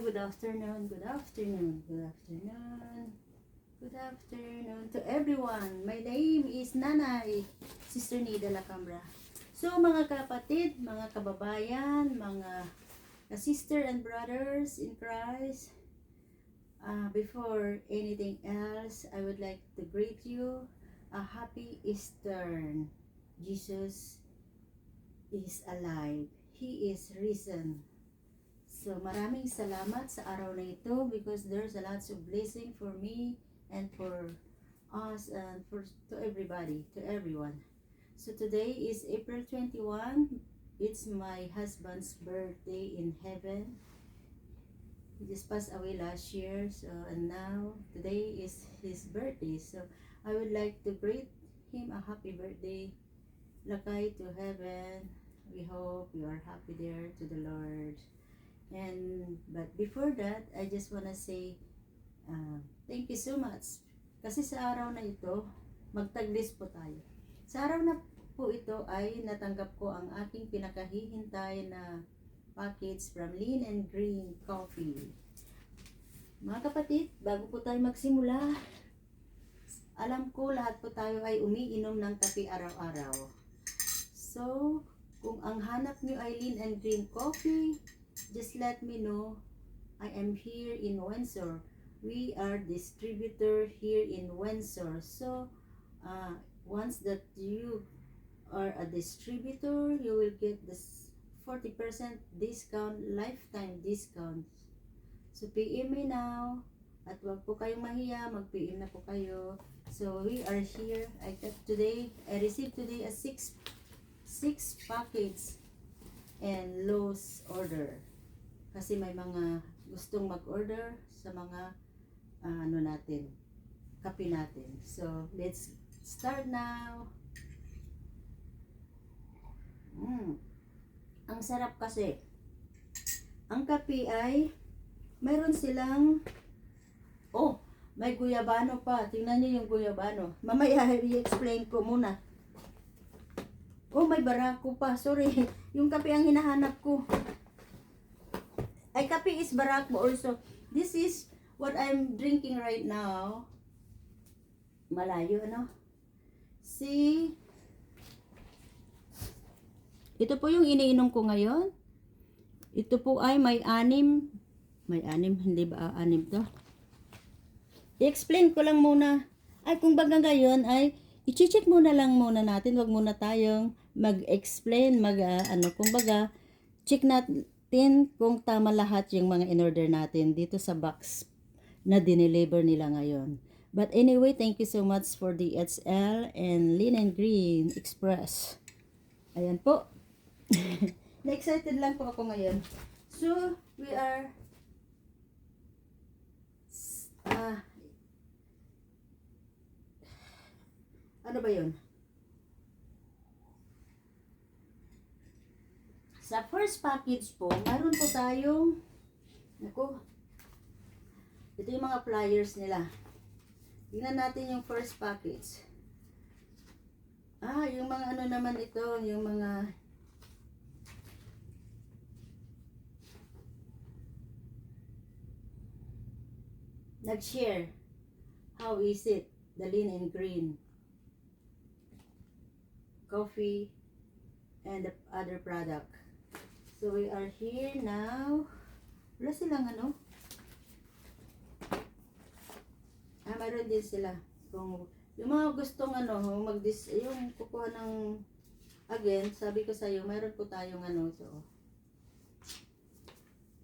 good afternoon, good afternoon, good afternoon, good afternoon to everyone. My name is Nanay, Sister Nida Lacambra. So mga kapatid, mga kababayan, mga sister and brothers in Christ, before anything else, I would like to greet you a happy Easter. Jesus is alive. He is risen. So maraming salamat sa araw na ito because there's a lots of blessing for me and for us and to everybody, to everyone. So today is April 21. It's my husband's birthday in heaven. He just passed away last year, so and now today is his birthday. So I would like to greet him a happy birthday. Lakay to heaven. We hope you are happy there to the Lord. But before that, I just wanna say thank you so much. Kasi sa araw na ito, magtaglis po tayo. Sa araw na po ito ay natanggap ko ang aking pinakahihintay na package from Lean and Green Coffee. Mga kapatid, bago po tayo magsimula, alam ko lahat po tayo ay umiinom ng kape araw-araw. So, kung ang hanap nyo ay Lean and Green Coffee, just let me know. I am here in Windsor. We are distributor here in Windsor. So, once that you are a distributor, you will get this 40% discount, lifetime discount. So, PM me now. At wag po kayong mahiya, mag-PM na po kayo. So, we are here. I received today a 6 package and Lowe's order. Kasi may mga gustong mag-order sa mga kape natin. So, let's start now. Ang sarap kasi. Ang kape ay mayroon silang may guyabano pa. Tingnan niyo yung guyabano. Mamaya i-explain ko muna. May barako pa. Sorry. Yung kape ang hinahanap ko. Ay, kape is barako also. This is what I'm drinking right now. Malayo, ano? See? Ito po yung iniinom ko ngayon. Ito po ay may anim, hindi ba anim to? I-explain ko lang muna. Ay, kung baga ngayon ay i-check muna lang muna natin. Wag muna tayong mag-explain, kung baga, check natin kung tama lahat yung mga in-order natin dito sa box na dineliver nila ngayon. But anyway, thank you so much for the HL and Lean and Green Express. Ayan po. Na-excited lang po ako ngayon. So, we are ano ba yun? Sa first package po, meron po tayong ito yung mga flyers nila. Tingnan natin yung first package. Yung mga naman ito, yung mga nag-share. How is it? The Lean and Green Coffee and the other product. So we are here now. Wala silang mayroon din sila. Kung yung mga gustong yung kukuha ng again, sabi ko sa iyo, mayroon po tayong so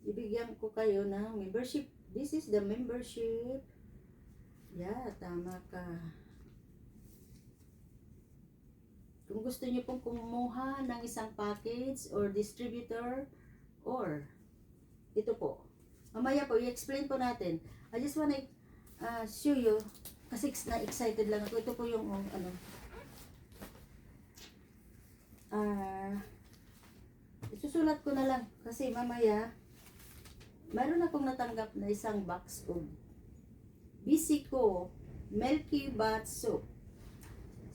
ibigyan ko kayo ng membership. This is the membership. Yeah, tama ka. Kung gusto niyo pong kumuha ng isang package or distributor or ito po. Mamaya po, i-explain po natin. I just wanna show you kasi na-excited lang ako. Ito po yung isusulat ko na lang kasi mamaya mayroon akong natanggap na isang box of Bisico Milky Bath Soap.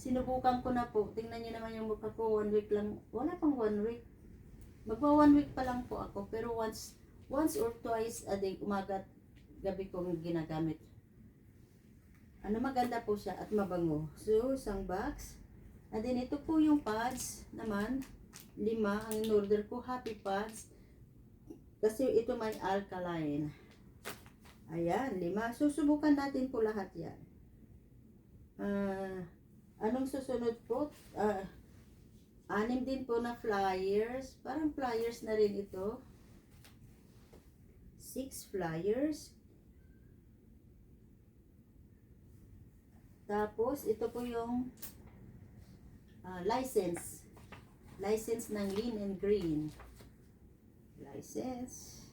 Sinubukan ko na po. Tingnan niyo naman yung mukha ko. 1 week lang. Wala pang 1 week. Magpa 1 week pa lang po ako. Pero once or twice a day, umaga at gabi kong ginagamit. Ano, maganda po siya at mabango. So, isang box. And then, ito po yung pads naman. 5. Ang in-order ko, Happy Pads. Kasi ito may alkaline. Ayan, 5. Susubukan natin po lahat yan. Anong susunod po? 6 din po na flyers. Parang flyers na rin ito. 6 flyers. Tapos, ito po yung license. License ng Lean and Green. License.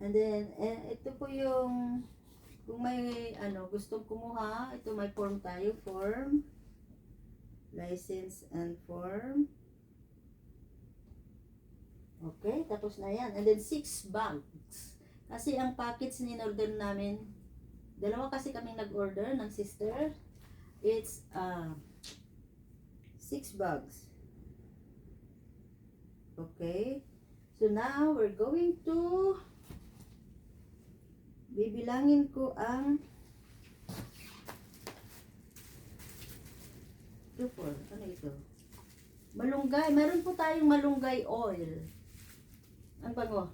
And then, ito po yung, kung may, gustong kumuha, ito may form tayo, form. License and form. Okay, tapos na yan. And then, 6 bags. Kasi ang packets in-order namin, 2 kasi kaming nag-order ng sister. It's 6 bags. Okay. So now we're going to bibilangin ko ang 2, 4. Ano ito? Malunggay. Meron po tayong malunggay oil. Ang bango.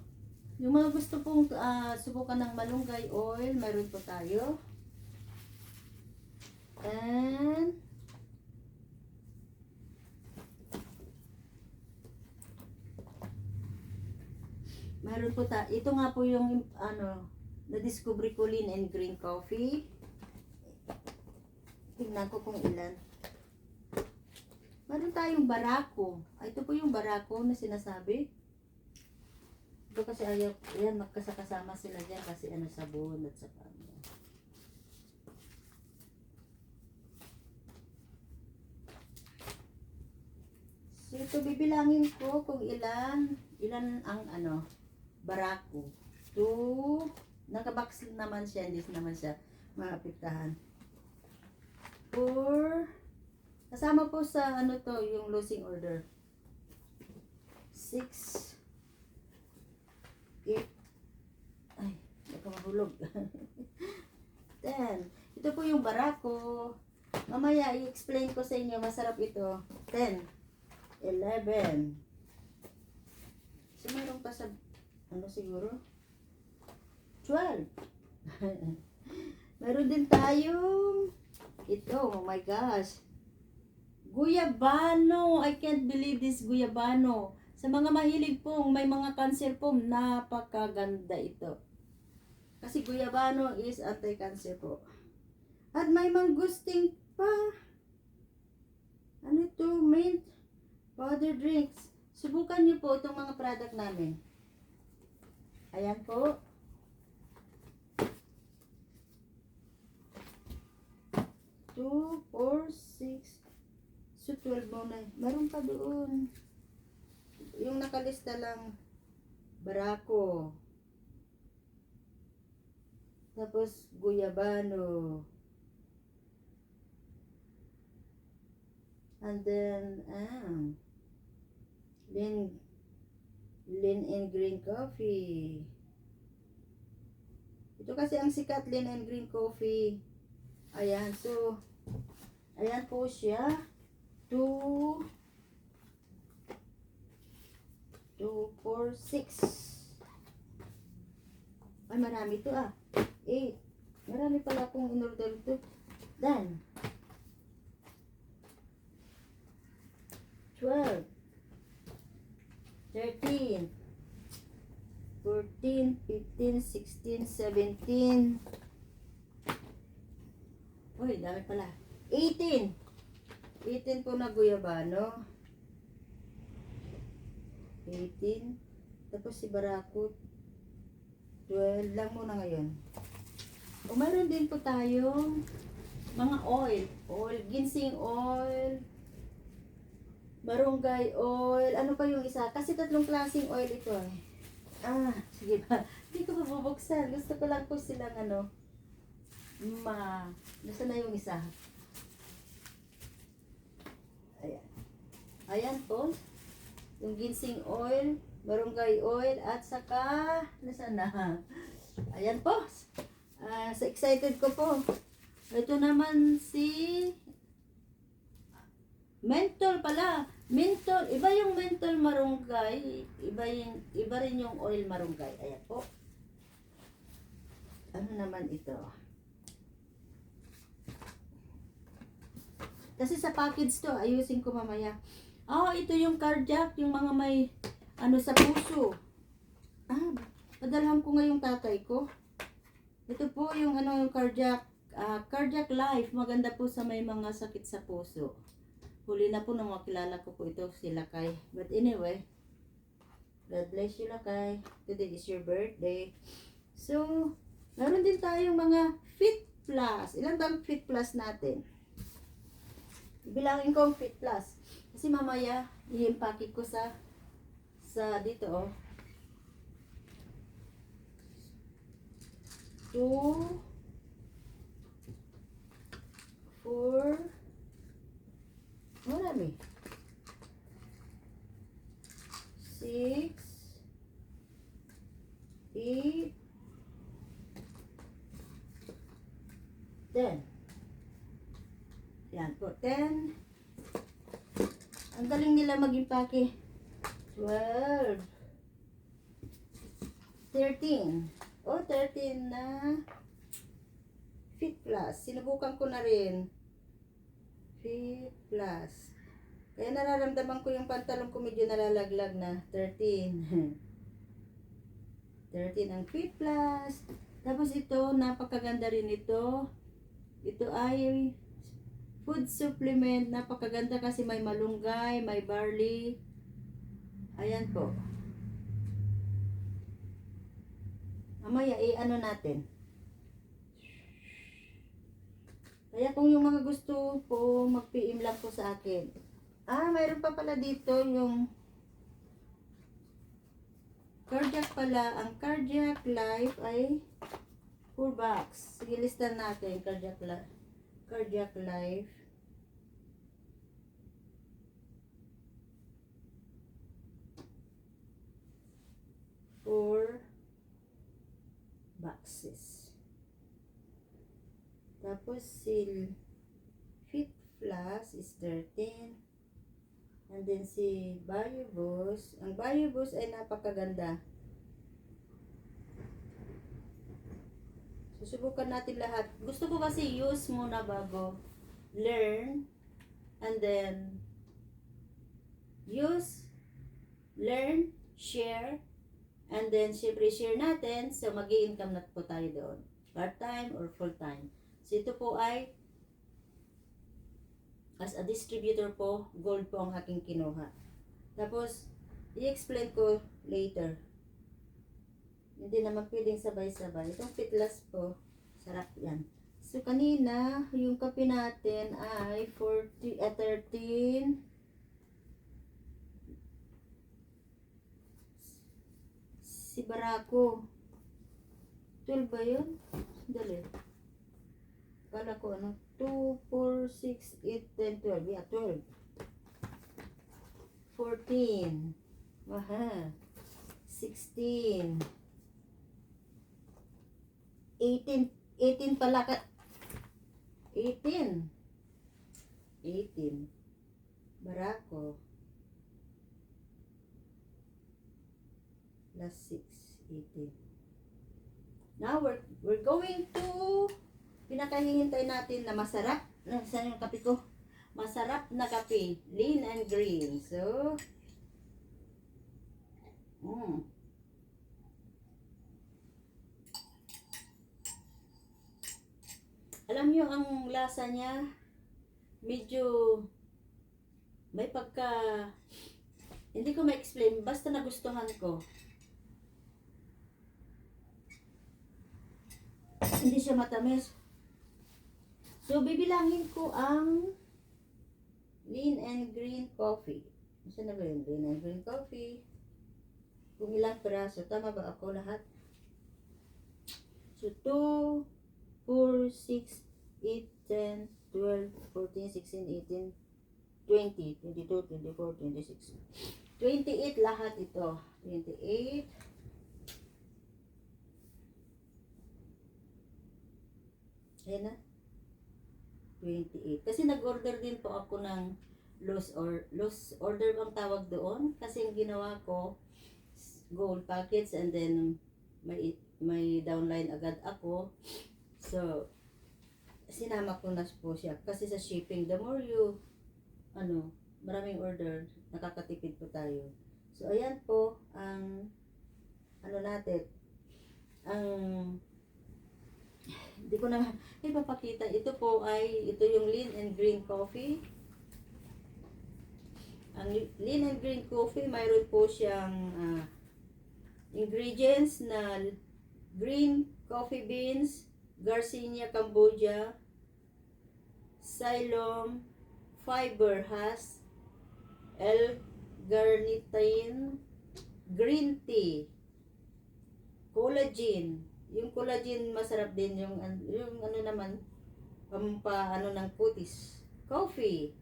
Yung mga gusto pong subukan ng malunggay oil, meron po tayo. And meron po tayo. Ito nga po yung na-discover ko, Lean and Green Coffee. Tingnan ko kung ilan. Meron tayong barako. Ito po yung barako na sinasabi. Ito kasi ayaw, yan, magkasakasama sila dyan kasi sabon at saka So, ito bibilangin ko kung ilan ang barako. 2, nakabox naman siya, hindi naman siya maapektahan. 4, kasama po sa yung losing order. 6, 8, ay, baka mahulog. 10, ito po yung barako. Mamaya, i-explain ko sa inyo, masarap ito. 10, 11. So, meron pa sa, siguro? 12. Meron din tayong, ito, oh my gosh. Guyabano. I can't believe this guyabano. Sa mga mahilig pong, may mga cancer po, napakaganda ito. Kasi guyabano is anti-cancer po. At may mangusting pa. Ano ito? Mint powder drinks. Subukan niyo po itong mga product namin. Ayan po. 2, 4, 6. So, 12 muna. Meron pa doon. Yung nakalista lang, barako. Tapos, guyabano. And then, Lean and Green Coffee. Ito kasi ang sikat, Lean and Green Coffee. Ayan, so, ayan po siya. 2, 4, 6. Ay, marami ito 8. Marami pala akong in-order ito. Then, 12, 13, 14, 15, 16, 17. Uy, dami pala. 18. 18 po na guyabano. 18. Tapos si barako. 12 lang muna ngayon. O mayroon din po tayong mga oil. Ginseng oil. Barunggay oil. Ano pa yung isa? Kasi 3 klaseng oil ito sige ba? Hindi ko mabubuksan. Gusto ko lang po silang gusto na yung isa. Ayan. Ayan po. yung ginseng oil, barangay oil, at saka, nasaan na? Ayan po. So excited ko po. Ito naman si mentol pala. Mentol, iba yung mentol marunggay, iba rin yung oil marunggay. Ayan po. Ano naman ito? Kasi sa package to, ayusin ko mamaya. Ito yung cardiac, yung mga may ano sa puso. Padalhan ko ngayong tatay ko. Ito po yung ano yung cardiac life. Maganda po sa may mga sakit sa puso. Huli na po nang makilala ko po ito si Lakay. But anyway, God bless you Lakay. Today is your birthday. So, meron din tayong mga Fit Plus. Ilan ba ang Fit Plus natin? Bilangin ko ang Fit Plus. Kasi mamaya, i-impake ko sa dito, oh. 2, 4, marami. 6, 8, 10. Yan po, 10. Ang galing nila mag-impake. 12. 13. 13 na Fit Plus. Sinubukan ko na rin. Fit Plus. Kaya nararamdaman ko yung pantalon ko medyo nalalaglag na. 13. 13 ang Fit Plus. Tapos ito, napakaganda rin ito. Ito ay food supplement. Napakaganda kasi may malunggay, may barley. Ayan po. Mamaya, ano natin. Kaya kung yung mga gusto po, mag-PM lang po sa akin. Mayroon pa pala dito yung cardiac pala. Ang cardiac life ay 4 bucks. Sige, listan natin. Cardiac life. Boxes. Tapos si Fit Plus is 13. And then si BioBoost. Ang BioBoost ay napakaganda. Susubukan natin lahat. Gusto ko kasi use muna bago learn. And then use, learn, share. And then, syempre, share natin. So, mag-i-income na po tayo doon. Part-time or full-time. So, ito po ay as a distributor po, gold po ang aking kinuha. Tapos, i-explain ko later. Hindi naman pwedeng sabay-sabay. Itong Fitlas po, sarap yan. So, kanina, yung kape natin ay 13. Si Barako. 12 ba yun? Dali. Kala ko ano? 2, 4, 6, 8, 10, 12. Yeah, 12. 14. Aha. 16. 18. 18 pala ka. 18. 18. Barako. Plus 6, 18. Now, we're going to pinakahihintay natin na masarap. Saan yung kape ko? Masarap na kape. Lean and green. So, alam nyo, ang lasa niya, medyo may pagka, hindi ko ma-explain, basta nagustuhan ko. Hindi siya matamis. So, bibilangin ko ang lean and green coffee. Saan na ba yun? Lean and green coffee. Kung ilang peraso. Tama ba ako lahat? So, 2, 4, 6, 8, 10, 12, 14, 16, 18, 20, 22, 24, 26, 28 lahat ito. 28. Ayan na. 28. Kasi nag-order din po ako ng loose order bang tawag doon. Kasi yung ginawa ko, gold packets and then may downline agad ako. So, sinama ko na po siya. Kasi sa shipping, the more you, maraming order, nakakatipid po tayo. So, ayan po, ang, natin, ang, hindi ko na ipapakita. Ito yung lean and green coffee. Ang lean and green coffee, mayroon po siyang ingredients na green coffee beans, Garcinia Cambogia, Ceylon, fiber has, L-carnitine, green tea, collagen. Yung collagen masarap din yung naman ng putis. Coffee.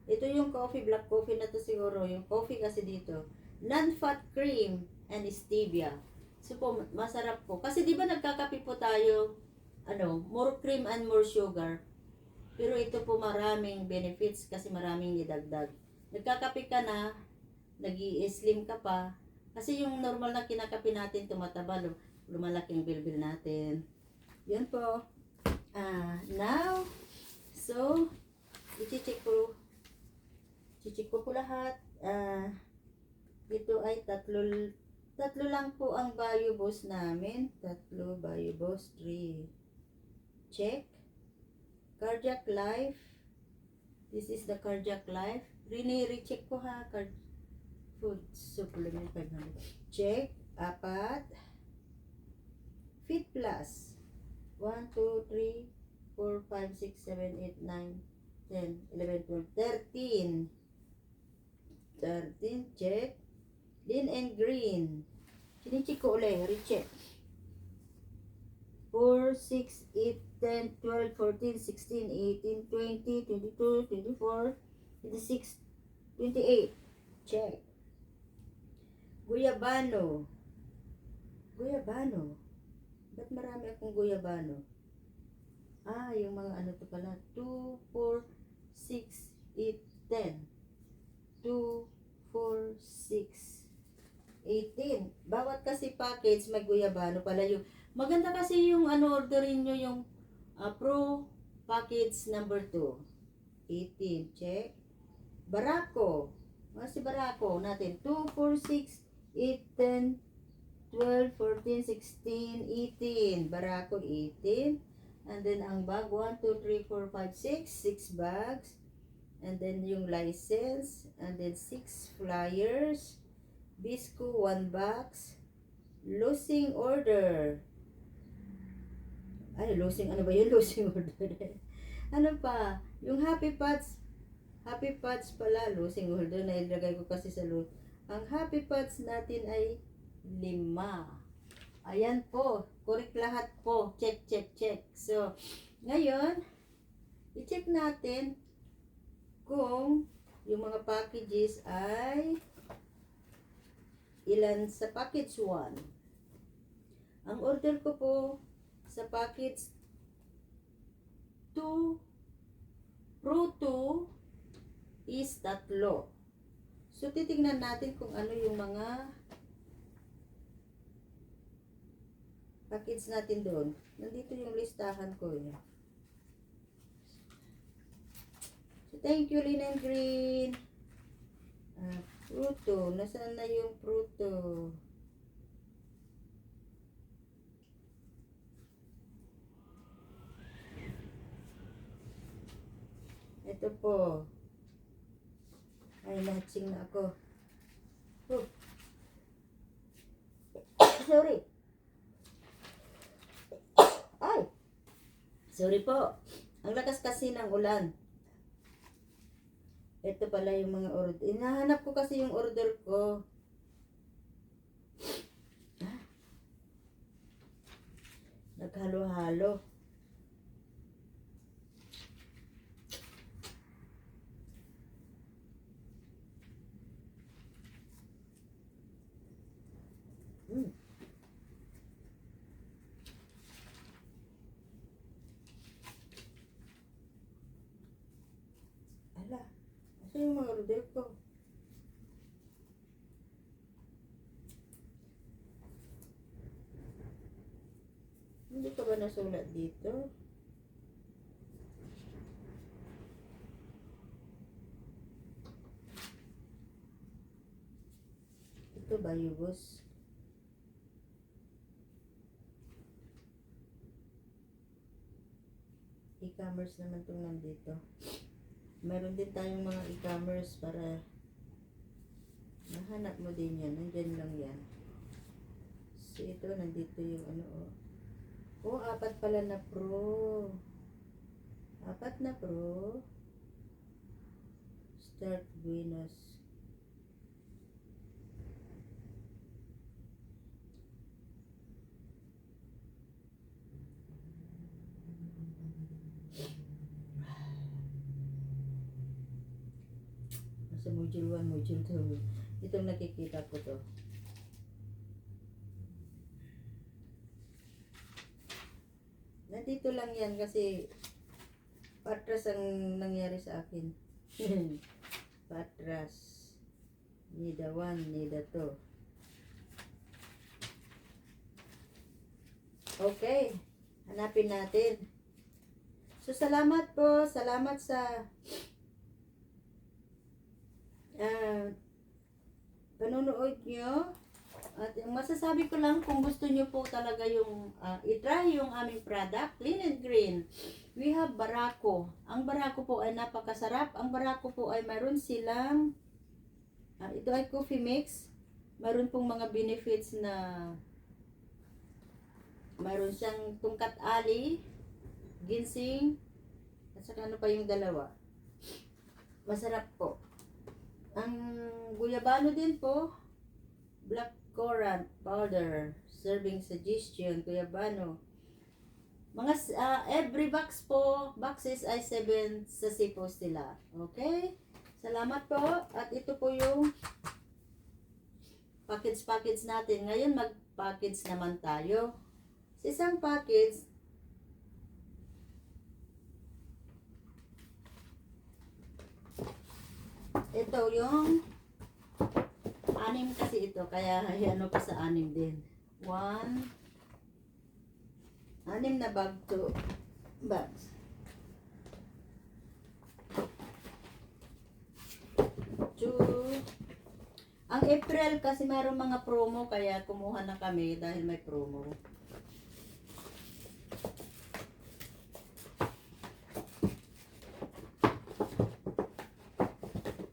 Ito yung coffee, black coffee na to siguro. Yung coffee kasi dito. Non-fat cream and stevia. So po, masarap po. Kasi di ba nagkakape po tayo, more cream and more sugar. Pero ito po maraming benefits kasi maraming idagdag. Nagkakape ka na, nag-i-slim ka pa. Kasi yung normal na kinakape natin tumataba, lumalaking bilbil natin. Yan po. Now, so, i-check ko po lahat. Ito ay tatlo lang po ang BioBoss namin. 3 BioBoss, 3. Check. Cardiac Life. This is the Cardiac Life. Recheck ko ha. Food supplement 500. Check. 4. Fit Plus. 1, 2, 3, 4, 5, 6, 7, 8, 9, 10, 11, 12, 13. 13, check. Lean and green. Chinicheck ko ulit. Recheck. 4, 6, 8, 10, 12, 14, 16, 18, 20, 22, 24, 26, 28. Check. Guyabano. Ba't marami akong guyabano? Yung mga to pala. 2, 4, 6, 8, 10. 2, 4, 6, 18. Bawat kasi package may guyabano pala yung. Maganda kasi yung orderin nyo yung Pro package number 2. 18. Check. Barako. Si Barako natin. 2, 4, 6, 8, 10, 12, 14, 16, 18. Barako 18. And then ang bag 1, 2, 3, 4, 5, 6 bags. And then yung license. And then 6 flyers. Bisco 1 box. Losing order. Losing, ano ba yun? Losing order. Ano pa? Yung Happy Pots pala. Losing order. Nailagay ko kasi sa loot. Ang Happy Pots natin ay 5. Ayan po. Correct lahat po. Check. So, ngayon, i-check natin kung yung mga packages ay ilan sa package 1. Ang order ko po sa package 2, Pro 2 is 3. So, titignan natin kung ano yung mga package natin doon. Nandito yung listahan ko. So, thank you, Lean and Green. Fruto. Nasaan na yung fruto? Ito po. Ay, matching na ako. Sorry. Sorry po. Ang lakas kasi ng ulan. Ito pala yung mga order. Hinahanap ko kasi yung order ko. Naghalo-halo. Saan yung mga order ko? Hindi ka ba nasulat dito? Ito ba, Yugos? E-commerce naman itong nandito. Meron din tayong mga e-commerce para mahanap mo din yan. Nandyan lang yan. So, ito, nandito yung ano, oh. Oh, 4 pala na pro. 4 na pro. Start Buenos. Nasa module 1, module 2. Itong nakikita ko to. Nandito lang yan kasi patras ang nangyari sa akin. Patras. Nida 1, nida 2. Okay. Hanapin natin. So, salamat po. Salamat sa panonood nyo. At yung masasabi ko lang, kung gusto nyo po talaga yung i-try yung aming product, Clean and Green. We have Barako. Ang Barako po ay napakasarap. Ang Barako po ay mayroon silang, ito ay coffee mix. Mayroon pong mga benefits na mayroon siyang tungkat ali, ginseng, at saka ano pa yung dalawa. Masarap po. Ang guyabano din po, black currant powder, serving suggestion, guyabano. Mga every box po, boxes ay 7 sachet po sila. Okay? Salamat po. At ito po yung package natin. Ngayon mag-package naman tayo. Sa isang package, ito yung 6 kasi ito, kaya ano pa sa 6 din. 6 na bag to bags. 2. Ang April kasi mayroong mga promo, kaya kumuha na kami dahil may promo.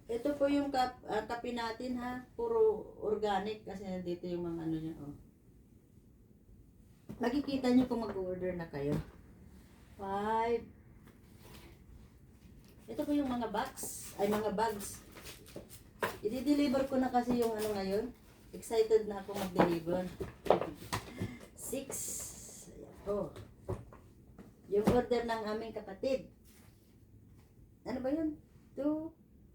Ito po yung kape natin, ha. Puro organic kasi nandito yung mga ano niya, oh. Makikita niyo kung mag-order na kayo. 5. Ito po yung mga box, ay mga bags. I-deliver ko na kasi yung ano ngayon. Excited na ako mag-deliver. 6. Ayan po. Yung order ng aming kapatid. Ano ba yun? 2,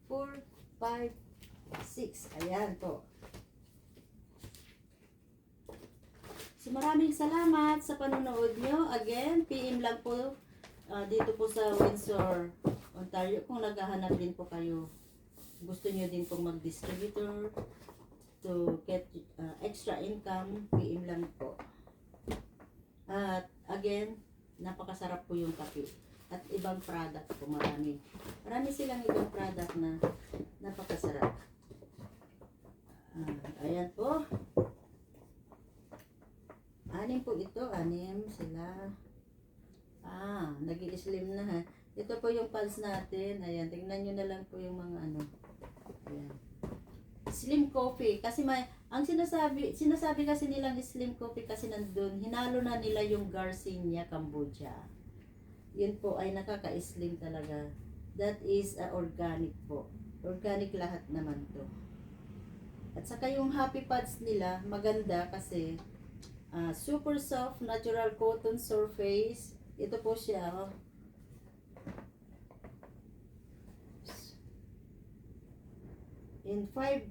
4, 5, 6. Ayan po. So maraming salamat sa panonood nyo. Again, PM lang po dito po sa Windsor, Ontario. Kung naghahanap din po kayo, gusto nyo din pong mag-distributor to get extra income, PM lang po. At again, napakasarap po yung kape. At ibang product po, marami. Marami silang ibang product na napakasarap. Ayan po. 6 po ito. 6 sila. Nag-i-slim na, ha. Ito po yung pulse natin. Ayan, tingnan nyo na lang po yung mga ano. Ayan. Slim coffee. Kasi ang sinasabi kasi nilang slim coffee kasi nandun, hinalo na nila yung Garcinia Cambodia. Yun po ay nakaka-slim talaga. That is organic po. Organic lahat naman to. At saka yung Happy Pads nila, maganda kasi super soft, natural cotton surface. Ito po siya, oh. In 5,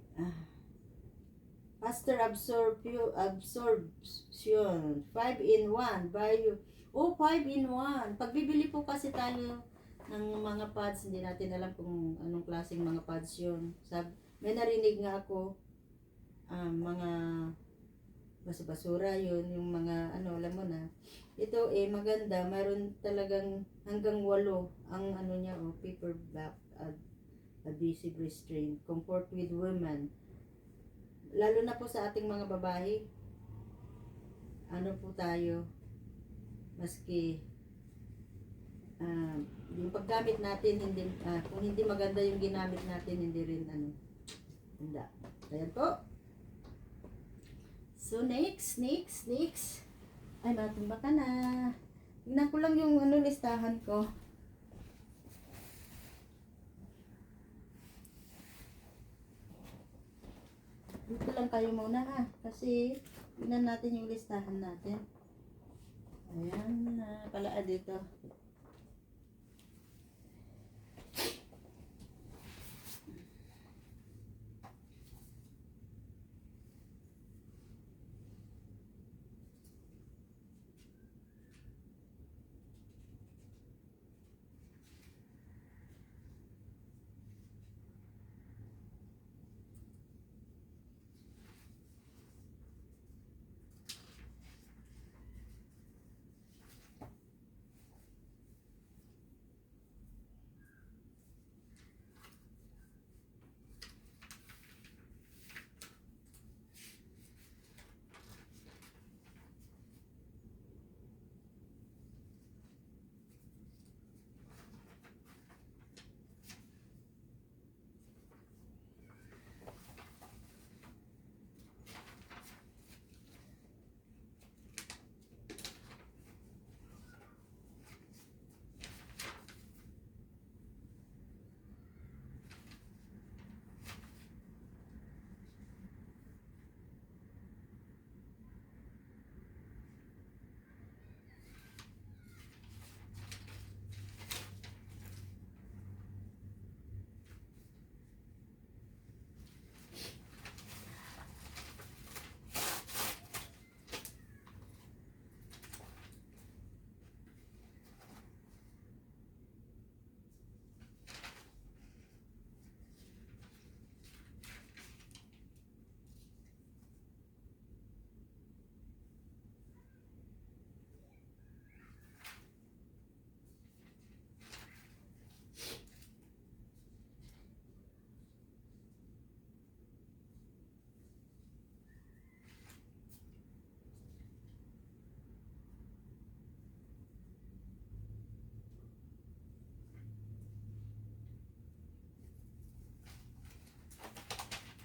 faster absorption. 5 in 1. 5 in 1. Pag bibili po kasi tayo ng mga pads, hindi natin alam kung anong klaseng mga pads yun. May narinig nga ako, mga basura yun, yung mga ano, alam mo na. Ito maganda, mayroon talagang hanggang 8 ang ano niya, paperback, adhesive restraint, comfort with women. Lalo na po sa ating mga babae, ano po tayo, maski yung paggamit natin, hindi, kung hindi maganda yung ginamit natin, hindi rin handa. Ayan po. So next. Ay, matumba ka na. Tingnan ko lang yung listahan ko. Dito lang kayo muna kasi tingnan natin yung listahan natin. Ayan na pala dito.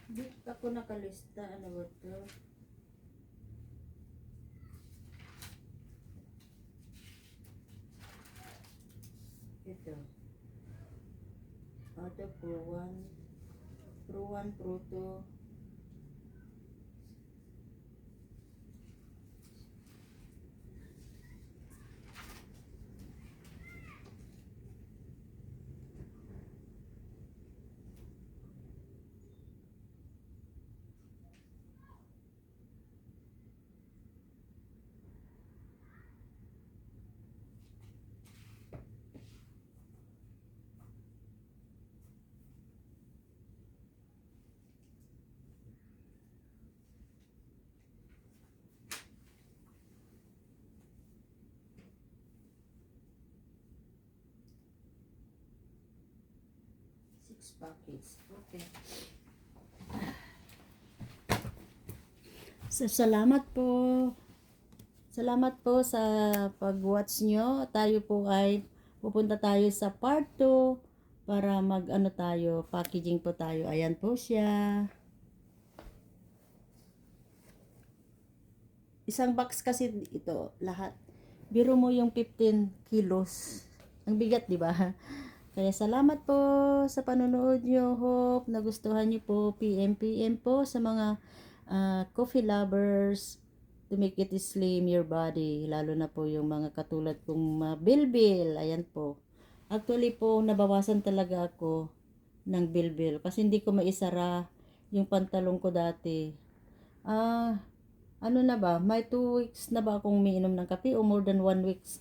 Di ako nakalista. Ano ba ito? Ito. Ito Pro 1. Pro 1, Pro 2. Packets. Okay. So, salamat po. Salamat po sa pag-watch nyo. Tayo po ay pupunta tayo sa part 2 para packaging po tayo. Ayan po siya. Isang box kasi ito, lahat. Biro mo yung 15 kilos. Ang bigat, di ba? Kaya salamat po sa panonood nyo. Hope nagustuhan nyo po. PM po sa mga coffee lovers to make it slim your body. Lalo na po yung mga katulad kong bilbil. Ayan po. Actually po, nabawasan talaga ako ng bilbil. Kasi hindi ko maisara yung pantalong ko dati. Ano na ba? May 2 weeks na ba akong umiinom ng kape o more than 1 weeks?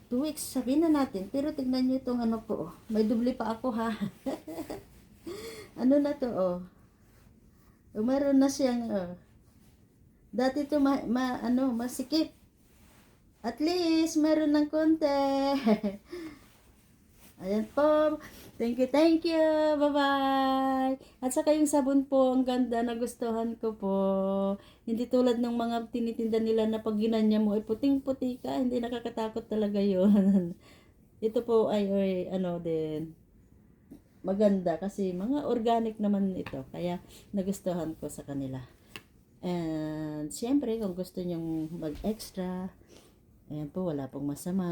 2 weeks, sabihin na natin. Pero tignan nyo itong ano po. May dubli pa ako ha. Ano na to oh. Meron na siyang dati to masikip. At least meron ng konti. Ayan po. Thank you, thank you. Bye-bye. At saka yung sabon po, ang ganda, nagustuhan ko po. Hindi tulad ng mga tinitinda nila na pag ginanya mo ay puting-puti ka. Hindi nakakatakot talaga yun. Ito po ay ano din, maganda kasi mga organic naman ito. Kaya nagustuhan ko sa kanila. And siyempre, kung gusto nyong mag-extra, ayan po, wala pong masama.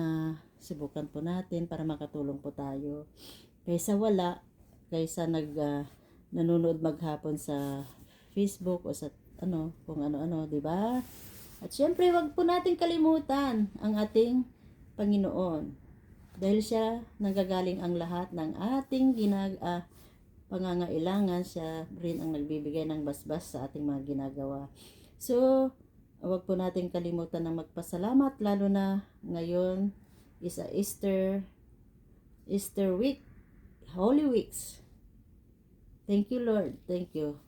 Subukan po natin para makatulong po tayo. Kaysa wala, kaysa nanonood maghapon sa Facebook o sa kung ano-ano, 'di ba? At syempre, wag po nating kalimutan ang ating Panginoon. Dahil siya nanggagaling ang lahat ng ating pangangailangan, siya rin ang nagbibigay ng basbas sa ating mga ginagawa. So, wag po nating kalimutan ng magpasalamat, lalo na ngayon is a Easter week. Holy Weeks. Thank you, Lord. Thank you.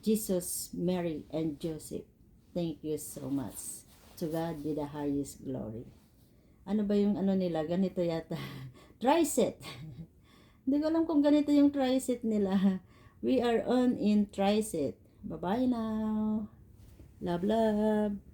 Jesus, Mary, and Joseph. Thank you so much. To God be the highest glory. Ano ba yung nila? Ganito yata. Tri-set. Hindi ko alam kung ganito yung tri-set nila. We are on in tri-set. Bye-bye now. Love, love.